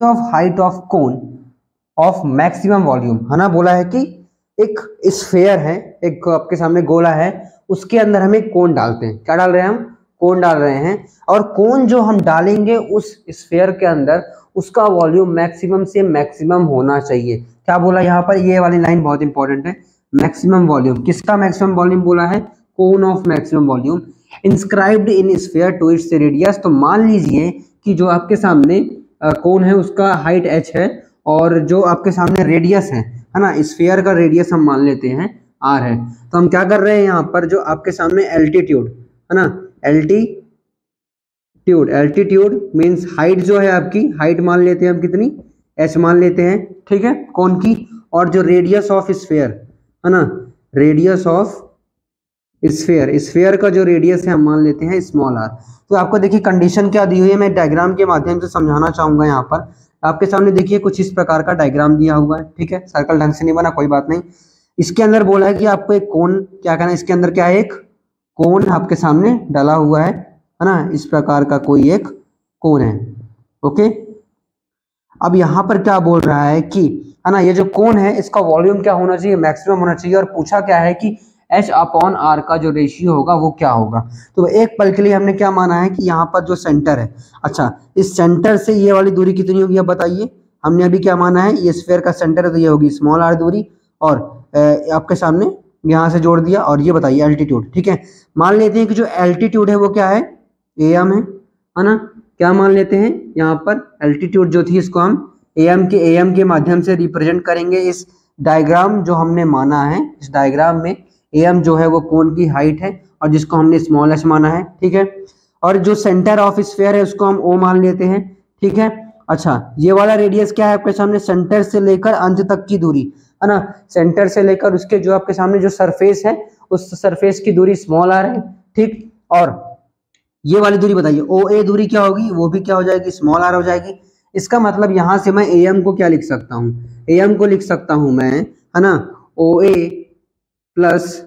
Of height of cone of maximum volume, है ना। बोला है कि एक स्फेयर है, एक आपके सामने गोला है, उसके अंदर हम एक कोन डालते हैं। क्या डाल रहे हैं हम? कोन डाल रहे हैं। और कोन जो हम डालेंगे उस स्फेयर के अंदर, उसका वॉल्यूम मैक्सिमम से मैक्सिमम होना चाहिए। क्या बोला यहाँ पर? ये वाली लाइन बहुत इंपॉर्टेंट है। मैक्सिमम वॉल्यूम, किसका मैक्सिमम वॉल्यूम बोला है? Cone of maximum volume inscribed in sphere to its radius. तो मान लीजिए कि जो आपके सामने कोन है उसका हाइट h है, और जो आपके सामने रेडियस है ना, स्फीयर का रेडियस हम मान लेते हैं r है। तो हम क्या कर रहे हैं यहाँ पर, जो आपके सामने एल्टीट्यूड है ना, एल्टीट्यूड मींस हाइट जो है आपकी, हाइट मान लेते हैं हम कितनी, h मान लेते हैं, ठीक है, कोन की। और जो रेडियस ऑफ स्फीयर है ना, रेडियस ऑफ स्फीयर का जो रेडियस है हम मान लेते हैं स्मॉल r। तो आपको देखिए कंडीशन क्या दी हुई है, मैं डायग्राम के माध्यम से समझाना चाहूंगा। यहाँ पर आपके सामने देखिए कुछ इस प्रकार का डायग्राम दिया हुआ है, ठीक है। सर्कल ढंग से नहीं बना, कोई बात नहीं। इसके अंदर बोला है कि आपको एक कोन क्या करना है, इसके अंदर क्या है, एक कोन आपके सामने डाला हुआ है ना, इस प्रकार का कोई एक कोन है, ओके। अब यहाँ पर क्या बोल रहा है कि, है ना, ये जो कोन है इसका वॉल्यूम क्या होना चाहिए, मैक्सिमम होना चाहिए। और पूछा क्या है कि H/R का जो रेशियो होगा वो क्या होगा। तो एक पल के लिए हमने क्या माना है कि यहाँ पर जो सेंटर है, अच्छा, इस सेंटर से ये वाली दूरी कितनी होगी अब बताइए। हमने अभी क्या माना है, ये स्फीयर का सेंटर है तो ये होगी स्मॉल r दूरी, और आपके सामने यहाँ से जोड़ दिया। और ये बताइए एल्टीट्यूड, ठीक है। मान लेते हैं कि जो एल्टीट्यूड है वो क्या है, AM है ना। क्या मान लेते हैं यहाँ पर, एल्टीट्यूड जो थी इसको हम AM के माध्यम से रिप्रेजेंट करेंगे। इस डायग्राम जो हमने माना है, इस डायग्राम में AM जो है वो कोन की हाइट है, और जिसको हमने स्मॉल h माना है, ठीक है। और जो सेंटर ऑफ स्फीयर है उसको हम O मान लेते हैं, ठीक है। अच्छा, ये वाला रेडियस क्या है आपके सामने, सेंटर से लेकर अंत तक की दूरी, है ना। सेंटर से लेकर उसके जो आपके सामने जो सरफेस है, उस सरफेस की दूरी स्मॉल r है, ठीक। और ये वाली दूरी बताइए OA दूरी क्या होगी, वो भी क्या हो जाएगी, स्मॉल r हो जाएगी। इसका मतलब यहाँ से मैं AM को क्या लिख सकता हूँ, AM को लिख सकता हूँ मैं, है ना, OA प्लस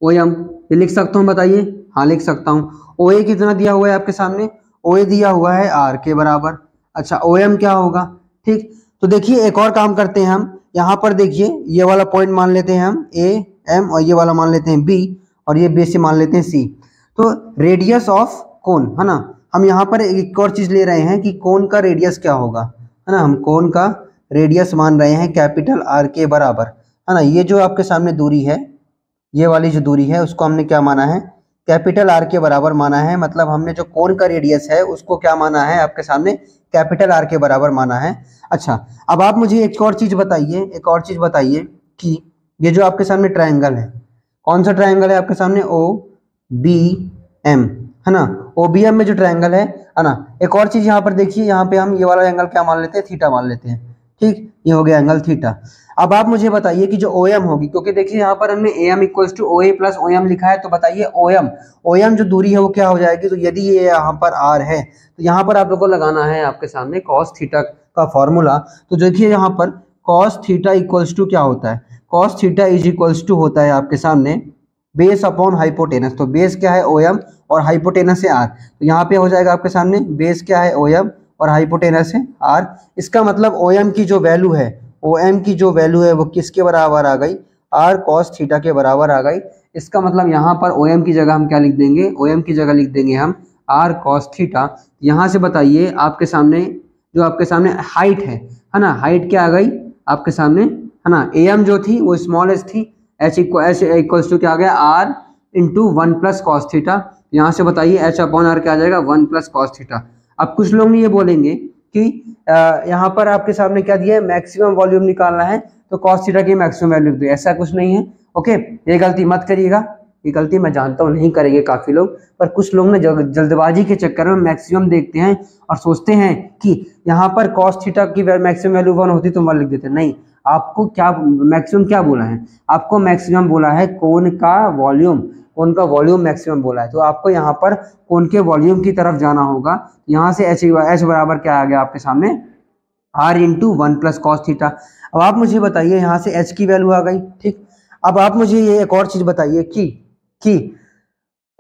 OM, ये लिख सकता हूँ, बताइए। हाँ लिख सकता हूँ। OA कितना दिया हुआ है आपके सामने, OA दिया हुआ है R के बराबर। अच्छा, OM क्या होगा, ठीक। तो देखिए एक और काम करते हैं हम, यहाँ पर देखिए ये वाला पॉइंट मान लेते हैं हम A M, और ये वाला मान लेते हैं B, और ये B से मान लेते हैं C। तो रेडियस ऑफ कोन, है ना, हम यहाँ पर एक और चीज ले रहे हैं कि कोन का रेडियस क्या होगा, है ना। हम कोन का रेडियस मान रहे हैं कैपिटल R के बराबर, है ना। ये जो आपके सामने दूरी है, ये वाली जो दूरी है उसको हमने क्या माना है, कैपिटल R के बराबर माना है। मतलब हमने जो कोन का रेडियस है उसको क्या माना है आपके सामने, कैपिटल R के बराबर माना है। अच्छा, अब आप मुझे एक और चीज बताइए कि ये जो आपके सामने ट्रायंगल है, कौन सा ट्रायंगल है आपके सामने, OBM, है ना। OBM में जो ट्रायंगल है ना, एक और चीज यहाँ पर देखिए, यहाँ पे हम ये वाला एंगल क्या मान लेते हैं, थीटा मान लेते हैं, ठीक। ये हो गया एंगल थीटा। अब आप मुझे बताइए कि जो OM होगी, क्योंकि देखिए यहाँ पर हमने AM = OA + OM लिखा है, तो बताइए OM जो दूरी है वो क्या हो जाएगी। तो यदि ये यहाँ पर R है तो यहाँ पर आप लोगों को लगाना है आपके सामने cos थीटा का फॉर्मूला। तो देखिए यहाँ पर cos थीटा = क्या होता है, cos थीटा = होता है आपके सामने बेस अपॉन हाइपोटेनस। तो बेस क्या है OM, और हाइपोटेनस है R। तो यहाँ पे हो जाएगा आपके सामने बेस क्या है OM, और हाइपोटेनस है R। इसका मतलब OM की जो वैल्यू है वो किसके बराबर आ गई, R cos थीटा के बराबर आ गई। इसका मतलब यहाँ पर OM की जगह हम क्या लिख देंगे, OM की जगह लिख देंगे हम R cos थीटा। यहाँ से बताइए आपके सामने जो आपके सामने हाइट है ना, हाइट क्या आ गई आपके सामने, है ना। AM जो थी वो स्मॉल h थी, H = क्या आ गया, R × 1 + cos थीटा। यहाँ से बताइए H/R क्या आ जाएगा, 1 + cos थीटा। अब कुछ लोग ये बोलेंगे कि यहाँ पर आपके सामने क्या दिया है, मैक्सिमम वॉल्यूम निकालना है, तो cos थीटा की मैक्सिमम वैल्यू दे, ऐसा कुछ नहीं है, ओके। ये गलती मत करिएगा, ये गलती मैं जानता हूँ नहीं करेंगे काफी लोग, पर कुछ लोग ना जल्दबाजी के चक्कर में मैक्सिमम देखते हैं और सोचते हैं कि यहाँ पर cos थीटा की मैक्सिमम वैल्यू 1 होती तो 1 लिख देते। नहीं, आपको क्या मैक्सिमम क्या बोला है, आपको मैक्सिमम बोला है कोन का वॉल्यूम मैक्सिमम बोला है। तो आपको यहाँ पर कोन के वॉल्यूम की तरफ जाना होगा। यहाँ से H बराबर क्या आ गया आपके सामने, R × 1 + cos थीटा। अब आप मुझे बताइए यहाँ से H की वैल्यू आ गई, ठीक। अब आप मुझे ये एक और चीज बताइए कि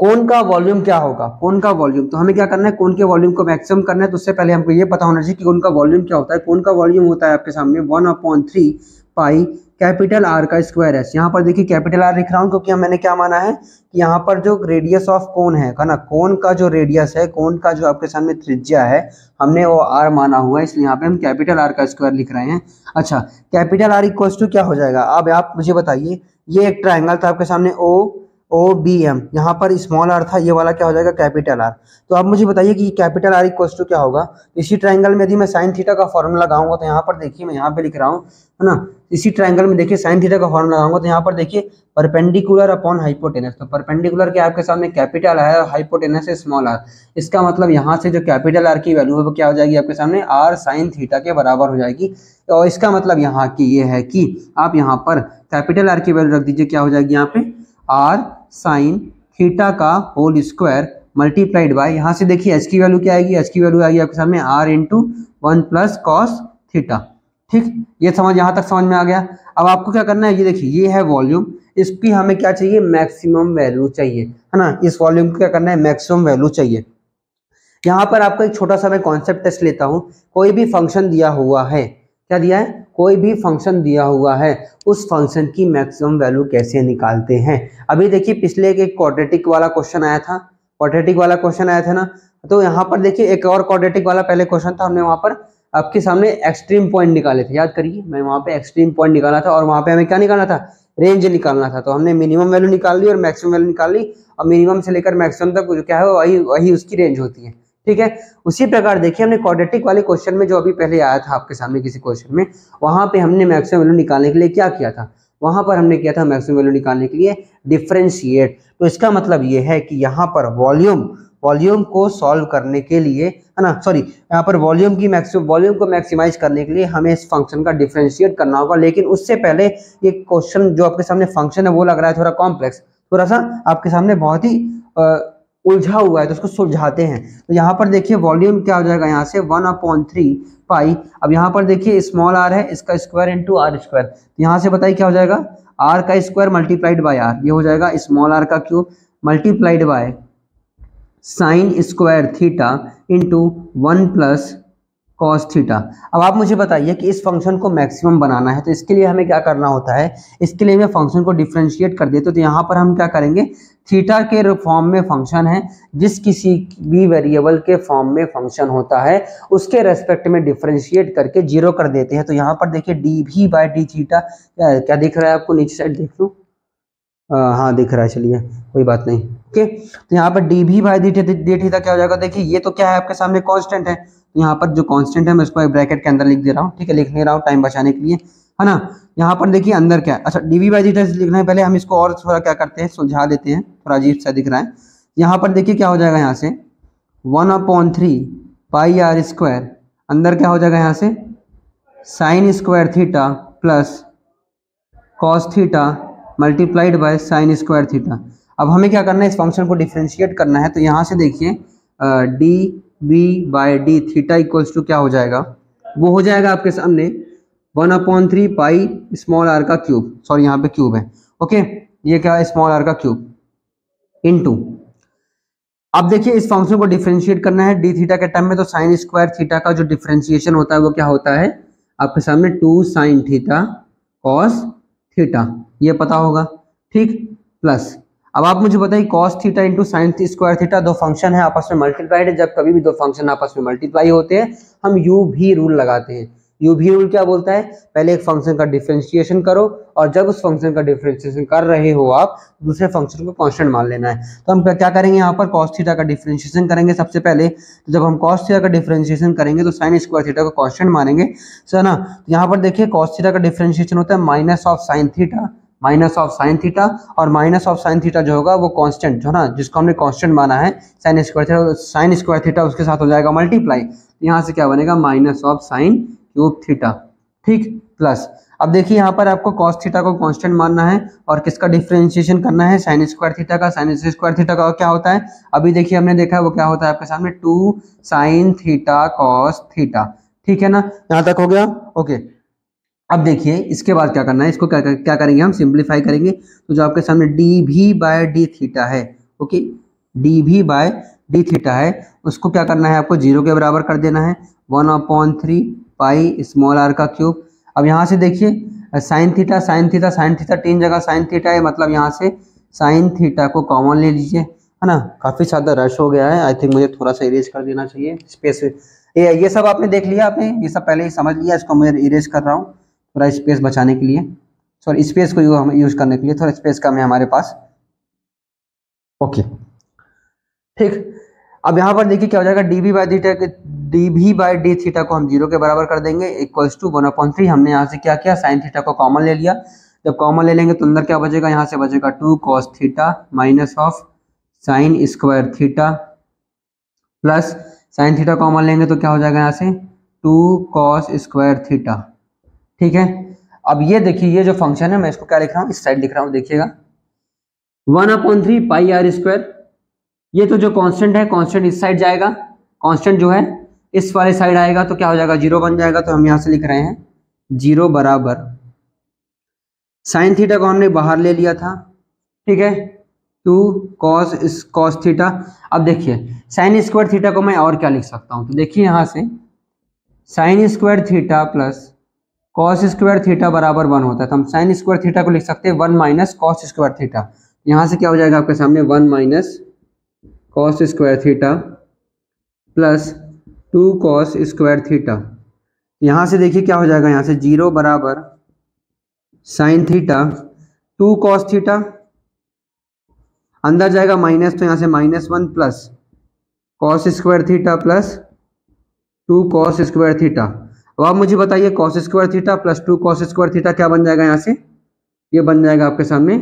कोन का वॉल्यूम क्या होगा, कोन का वॉल्यूम, तो हमें क्या करना है, कोन के वॉल्यूम को मैक्सिमम करना है। तो उससे पहले हमको ये पता होना चाहिए कि कोन का वॉल्यूम क्या होता है। कोन का वॉल्यूम होता है आपके सामने 1/3 पाई कैपिटल आर का स्क्वायर एस। यहाँ पर देखिए कैपिटल आर लिख रहा हूँ क्योंकि मैंने क्या माना है कि यहाँ पर जो रेडियस ऑफ कोन है ना, कोन का जो रेडियस है, कोन का जो आपके सामने त्रिज्या है, हमने वो आर माना हुआ है, इसलिए यहाँ पे हम कैपिटल आर का स्क्वायर लिख रहे हैं। अच्छा, कैपिटल आर इक्वल्स टू क्या हो जाएगा, अब आप मुझे बताइए, ये एक ट्राइंगल था आपके सामने ओ बी एम, यहाँ पर स्मॉल आर था, ये वाला क्या हो जाएगा कैपिटल आर। तो आप मुझे बताइए कि कैपिटल आर इक्वल्स टू क्या होगा। इसी ट्राइंगल में यदि मैं साइन थीटा का फॉर्मूला लगाऊंगा तो यहाँ पर देखिए मैं यहाँ पे लिख रहा हूँ, है ना, इसी ट्राइंगल में देखिए साइन थीटा का फॉर्मूला लगाऊंगा तो यहाँ पर देखिए परपेंडिकुलर अपॉन हाइपोटेनस। तो परपेंडिकुलर के आपके सामने कैपिटल आर है, हाइपोटेनस है स्मॉल आर। इसका मतलब यहाँ से जो कैपिटल आर की वैल्यू है वो क्या हो जाएगी आपके सामने, आर साइन थीटा के बराबर हो जाएगी। और इसका मतलब यहाँ की ये है कि आप यहाँ पर कैपिटल आर की वैल्यू रख दीजिए, क्या हो जाएगी यहाँ पे, आर साइन थीटा का होल स्क्वायर मल्टीप्लाइड बाय, यहाँ से देखिए एच की वैल्यू क्या आएगी, एच की वैल्यू आएगी आपके सामने R into 1 plus cos theta. ठीक, ये समझ यहाँ तक समझ में आ गया। अब आपको क्या करना है, ये देखिए ये है वॉल्यूम, इसकी हमें क्या चाहिए, मैक्सिमम वैल्यू चाहिए, है ना। इस वॉल्यूम को क्या करना है, मैक्सिमम वैल्यू चाहिए। यहाँ पर आपको एक छोटा सा मैं कॉन्सेप्ट टेस्ट लेता हूँ। कोई भी फंक्शन दिया हुआ है, क्या दिया है, कोई भी फंक्शन दिया हुआ है, उस फंक्शन की मैक्सिमम वैल्यू कैसे निकालते हैं। अभी देखिए पिछले एक क्वाड्रेटिक वाला क्वेश्चन आया था, क्वाड्रेटिक वाला क्वेश्चन आया था ना, तो यहाँ पर देखिए एक और क्वाड्रेटिक वाला पहले क्वेश्चन था, हमने वहाँ पर आपके सामने एक्सट्रीम पॉइंट निकाले थे, याद करिए, मैं वहाँ पे एक्सट्रीम पॉइंट निकाला था और वहाँ पे हमें क्या निकालना था, रेंज निकालना था। तो हमने मिनिमम वैल्यू निकाल ली और मैक्सिमम वैल्यू निकाल ली, और मिनिमम से लेकर मैक्सिमम तक क्या है वही उसकी रेंज होती है। ठीक है, उसी प्रकार देखिए हमने क्वाड्रेटिक वाले क्वेश्चन में जो अभी पहले आया था आपके सामने किसी क्वेश्चन में, वहां पे हमने मैक्सिमम वैल्यू निकालने के लिए क्या किया था, वहां पर हमने किया था मैक्सिमम वैल्यू निकालने के लिए डिफरेंशिएट। तो इसका मतलब ये है कि यहाँ पर वॉल्यूम को सॉल्व करने के लिए, है ना, सॉरी, यहाँ पर वॉल्यूम को मैक्सिमाइज करने के लिए हमें इस फंक्शन का डिफरेंशिएट करना होगा। लेकिन उससे पहले ये क्वेश्चन जो आपके सामने फंक्शन है वो लग रहा है थोड़ा कॉम्प्लेक्स, थोड़ा सा आपके सामने बहुत ही उलझा हुआ है, तो उसको सुलझाते हैं। तो यहाँ पर देखिए वॉल्यूम क्या हो जाएगा, यहाँ से 1/3 पाई, अब यहाँ पर देखिए स्मॉल आर है, इसका स्क्वायर इंटू आर स्क्वायर, तो यहाँ से बताइए क्या हो जाएगा, आर का स्क्वायर मल्टीप्लाइड बाय आर, ये हो जाएगा स्मॉल आर का cube multiplied by sine square theta into 1 plus cos theta. अब आप मुझे बताइए कि इस फंक्शन को मैक्सिमम बनाना है तो इसके लिए हमें क्या करना होता है, इसके लिए मैं फंक्शन को डिफरेंशिएट कर देते तो यहाँ पर हम क्या करेंगे, थीटा के फॉर्म में फंक्शन है, जिस किसी भी वेरिएबल के फॉर्म में फंक्शन होता है उसके रेस्पेक्ट में डिफरेंशिएट करके जीरो कर देते हैं। तो यहाँ पर देखिए डी भी बाय डी थीटा क्या दिख रहा है आपको, नीचे साइड देख लो, हाँ दिख रहा है, चलिए कोई बात नहीं। ओके, तो यहाँ पर डी भी बाय डी थीटा क्या हो जाएगा, देखिए ये तो क्या है आपके सामने कांस्टेंट है, तो यहाँ पर जो कांस्टेंट है मैं इसको ब्रैकेट के अंदर लिख दे रहा हूँ, ठीक है, लिख नहीं रहा हूँ टाइम बचाने के लिए, है ना। यहाँ पर देखिए अंदर क्या है, अच्छा डीवी बाई डी लिखना है, पहले हम इसको और थोड़ा क्या करते हैं, सुलझा देते हैं, थोड़ा अजीब सा दिख रहा है। यहाँ पर देखिए क्या हो जाएगा, यहाँ से 1/3 पाई आर स्क्वायर, अंदर क्या हो जाएगा यहाँ से sine square theta plus cos theta multiplied by sine square theta. अब हमें क्या करना है, इस फंक्शन को डिफरेंशिएट करना है, तो यहाँ से देखिए D B by D theta equals to क्या हो जाएगा, वो हो जाएगा आपके सामने 1/3 पाई स्मॉल आर का क्यूब, सॉरी यहाँ पे क्यूब है, ओके, ये क्या है स्मॉल आर का क्यूब इनटू, अब देखिए इस फंक्शन को डिफरेंशिएट करना है डी थीटा के टर्म में, तो साइन स्क्वायर थीटा का जो डिफरेंशिएशन होता है वो क्या होता है आपके सामने 2 साइन थीटा कॉस थीटा, ये पता होगा, ठीक, प्लस अब आप मुझे बताइए cos theta into sine square theta, दो फंक्शन है आपस में मल्टीप्लाइड है, जब कभी भी दो फंक्शन आपस में मल्टीप्लाई होते हैं हम यू भी रूल लगाते हैं। यू भी रूल क्या बोलता है, पहले एक फंक्शन का डिफरेंशिएशन करो और जब उस फंक्शन का डिफरेंशिएशन कर रहे हो आप दूसरे फंक्शन को कांस्टेंट मान लेना है। तो हम क्या करेंगे, यहाँ पर कॉस थीटा का डिफरेंशिएशन करेंगे सबसे पहले, तो जब हम कॉस थीटा का डिफरेंशिएशन करेंगे तो साइन स्क्वायर थीटा को कांस्टेंट मानेंगे, है ना। तो यहाँ पर देखिए कॉस थीटा का डिफरेंशिएशन होता है माइनस ऑफ साइन थीटा, और माइनस ऑफ साइन थीटा जो होगा वो कांस्टेंट जो ना, जिसको हमने कांस्टेंट माना है साइन स्क्वायर थीटा उसके साथ हो जाएगा मल्टीप्लाई, यहाँ से क्या बनेगा minus of sine cube theta, ठीक, प्लस अब देखिए यहाँ पर आपको कॉस थीटा को कांस्टेंट मानना है और किसका डिफरेंशिएशन करना है, साइन स्क्वायर थीटा का। साइन स्क्वायर थीटा का क्या होता है, अभी देखिए हमने देखा है वो क्या होता है आपके सामने 2 साइन थीटा कॉस थीटा, ठीक है ना, यहाँ तक हो गया, ओके। अब देखिए इसके बाद क्या करना है, इसको क्या करेंगे हम सिंप्लीफाई करेंगे, तो जो आपके सामने डी भी बाय डी थीटा है, ओके, डी भी बाय डी थीटा है उसको क्या करना है आपको 0 के बराबर कर देना है 1/3 पाई स्मॉल r का क्यूब। अब यहाँ से देखिए sine theta sine theta sine theta 3 जगह साइन थीटा है, मतलब यहाँ से साइन थीटा को कॉमन ले लीजिए, है ना। काफ़ी ज़्यादा रश हो गया है, आई थिंक मुझे थोड़ा सा इरेज कर देना चाहिए स्पेस। ये सब आपने देख लिया, आपने ये सब पहले ही समझ लिया, इसको मैं इरेज कर रहा हूँ थोड़ा स्पेस बचाने के लिए, सॉरी स्पेस को यूज़ करने के लिए, थोड़ा स्पेस कम है हमारे पास। ओके ठीक, अब यहाँ पर देखिए क्या हो जाएगा, डी भी बाई डी थीटा को हम 0 के बराबर कर देंगे इक्वल्स टू 1/3। हमने यहाँ से क्या किया, साइन थीटा को कॉमन ले लिया, जब कॉमन ले लेंगे तो अंदर क्या बचेगा, यहाँ से बचेगा 2 cos theta minus of sine square theta plus sine theta common लेंगे तो क्या हो जाएगा यहाँ से 2 cos स्क्वायर थीटा। ठीक है, अब ये देखिए ये जो फंक्शन है मैं इसको क्या लिख रहा हूँ, इस साइड लिख रहा हूँ, देखिएगा 1/3 पाई आर स्क्वायर। ये तो जो कांस्टेंट है कांस्टेंट इस साइड जाएगा, कांस्टेंट जो है इस वाले साइड आएगा तो क्या हो जाएगा 0 बन जाएगा, तो हम यहाँ से लिख रहे हैं 0 बराबर साइन थीटा को हमने बाहर ले लिया था, ठीक है 2 cos थीटा। अब देखिए साइन स्क्वायर थीटा को मैं और क्या लिख सकता हूँ, तो देखिए यहाँ से sine square theta plus cos square theta बराबर 1 होता है, तो हम साइन स्क्वायर थीटा को लिख सकते हैं 1 माइनस कॉस स्क्वायर थीटा। यहाँ से क्या हो जाएगा आपके सामने 1 minus cos square theta plus 2 cos square theta. यहाँ से देखिए क्या हो जाएगा, यहाँ से 0 बराबर साइन थीटा 2 cos थीटा, अंदर जाएगा माइनस तो यहाँ से -1 plus cos square theta plus 2 cos square theta. अब आप मुझे बताइए cos square theta plus 2 cos square theta क्या बन जाएगा, यहाँ से ये बन जाएगा आपके सामने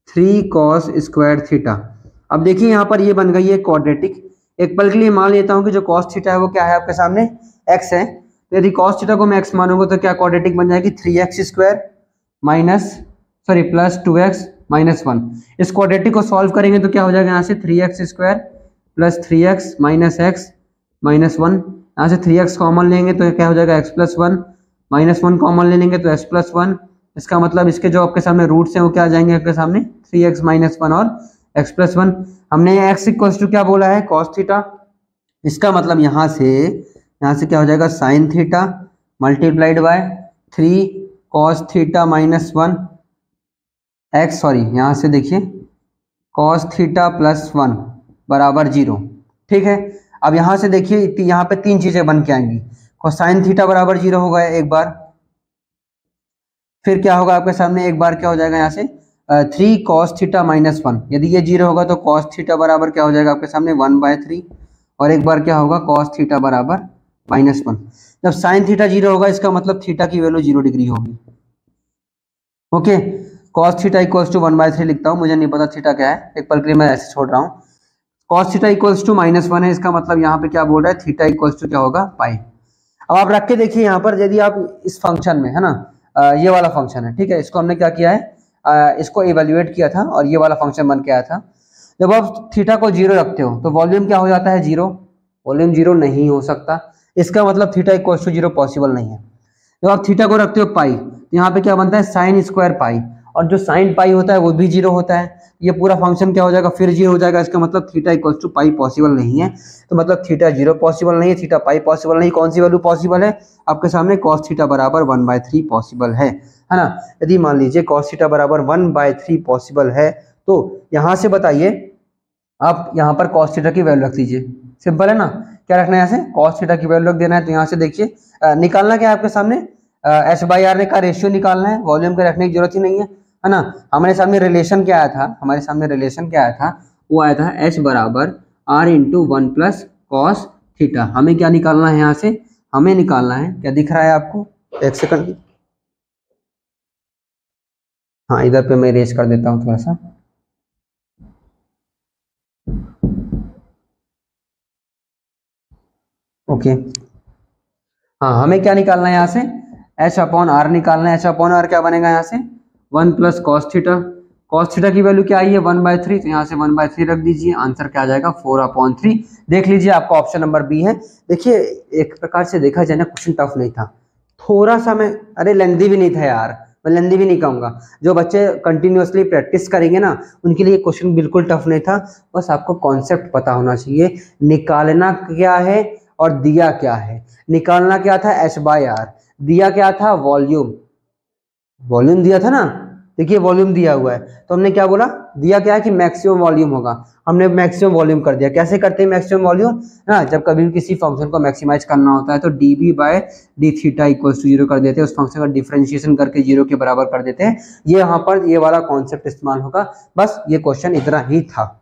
3 cos स्क्वायर थीटा। अब देखिए यहाँ पर ये बन गई है क्वाड्रेटिक। एक पल के लिए मान लेता हूँ कि जो cos थीटा है वो क्या है आपके सामने x है, तो यदि cos थीटा को मैं x मानूंगा तो क्या क्वाड्रेटिक बन जाएगी 3x square plus 2x minus 1। इस क्वाड्रेटिक को सॉल्व करेंगे तो क्या हो जाएगा, यहाँ से 3x square plus 3x minus x minus 1, यहाँ से 3x कॉमन लेंगे तो क्या हो जाएगा x प्लस 1, -1 कॉमन ले लेंगे तो x प्लस 1। इसका मतलब इसके जो आपके सामने रूट्स हैं वो क्या आ जाएंगे आपके सामने 3x माइनस 1 और x प्लस 1। हमने x इक्वल्स टू क्या बोला है cos थीटा, इसका मतलब यहाँ से क्या हो जाएगा sine theta multiplied by 3 cos theta minus 1 x, sorry यहाँ से देखिए cos थीटा प्लस 1 बराबर 0। ठीक है, अब यहाँ से देखिए यहाँ पे 3 चीजें बन के आएंगी, कोसाइन थीटा बराबर 0 होगा एक बार, फिर क्या होगा आपके सामने एक बार क्या हो जाएगा यहाँ से 3 cos थीटा माइनस 1, यदि ये 0 होगा तो cos थीटा बराबर क्या हो जाएगा आपके सामने 1/3, और एक बार क्या होगा cos थीटा बराबर -1। जब साइन थीटा 0 होगा इसका मतलब थीटा की वैल्यू 0 डिग्री होगी। Okay, cos theta equals to 1/3 लिखता हूँ, मुझे नहीं पता थीटा क्या है, एक पल के लिए मैं ऐसे छोड़ रहा हूँ। cos थीटा इक्वल्स टू -1 है, इसका मतलब यहाँ पे क्या बोल रहा है थीटा इक्वल्स टू क्या होगा पाई। अब आप रख के देखिए यहाँ पर, यदि आप इस फंक्शन में है ना ये वाला फंक्शन है, ठीक है, इसको हमने क्या किया है इसको इवेल्युएट किया था और ये वाला फंक्शन बन के आया था। जब आप थीटा को 0 रखते हो तो वॉल्यूम क्या हो जाता है 0, वॉल्यूम 0 नहीं हो सकता, इसका मतलब थीटा इक्वल्स टू 0 पॉसिबल नहीं है। जब आप थीटा को रखते हो पाई तो यहाँ पे क्या बनता है साइन स्क्वायर पाई, और जो साइन पाई होता है वो भी 0 होता है, ये पूरा फंक्शन क्या हो जाएगा फिर 0 हो जाएगा, इसका मतलब theta equals to pi possible नहीं है। तो मतलब थीटा 0 पॉसिबल नहीं है, थीटा पाई पॉसिबल नहीं, कौन सी वैल्यू पॉसिबल है आपके सामने cos थीटा बराबर 1/3 पॉसिबल है ना। यदि मान लीजिए cos थीटा बराबर 1/3 पॉसिबल है तो यहाँ से बताइए आप यहाँ पर cos थीटा की वैल्यू रख दीजिए, सिंपल है ना। क्या रखना है यहाँ से cos थीटा की वैल्यू रख देना है, तो यहाँ से देखिए निकालना क्या है आपके सामने h/r का रेशियो निकालना है, वॉल्यूम के रखने की जरूरत ही नहीं है ना। हमारे सामने रिलेशन क्या आया था, वो आया था h बराबर r into 1 plus cos theta. हमें क्या निकालना है यहाँ से, हमें निकालना है, क्या दिख रहा है आपको, एक सेकंड, हाँ इधर पे मैं इरेज कर देता हूँ थोड़ा सा। ओके, हाँ हमें क्या निकालना है यहाँ से h/r निकालना है। h/r क्या बनेगा यहाँ से 1 plus cos theta, cos theta की वैल्यू क्या आई है 1/3, तो यहाँ से 1/3 रख दीजिए, आंसर क्या आ जाएगा 4/3। देख लीजिए आपका ऑप्शन नंबर बी है। देखिए एक प्रकार से देखा जाए ना क्वेश्चन टफ नहीं था, थोड़ा सा मैं, अरे लेंथी भी नहीं था यार, मैं लेंदी भी नहीं कहूँगा। जो बच्चे कंटिन्यूअसली प्रैक्टिस करेंगे ना उनके लिए क्वेश्चन बिल्कुल टफ नहीं था, बस आपको कॉन्सेप्ट पता होना चाहिए निकालना क्या है और दिया क्या है। निकालना क्या था, H/R, दिया क्या था, वॉल्यूम, वॉल्यूम दिया था ना, देखिए वॉल्यूम दिया हुआ है तो हमने क्या बोला, दिया क्या है कि मैक्सिमम वॉल्यूम होगा, हमने मैक्सिमम वॉल्यूम कर दिया। कैसे करते हैं मैक्सिमम वॉल्यूम, ना जब कभी भी किसी फंक्शन को मैक्सिमाइज करना होता है तो dB/dθ = 0 कर देते हैं, उस फंक्शन का डिफरेंशिएशन करके 0 के बराबर कर देते हैं। ये यहाँ पर ये वाला कॉन्सेप्ट इस्तेमाल होगा, बस ये क्वेश्चन इतना ही था।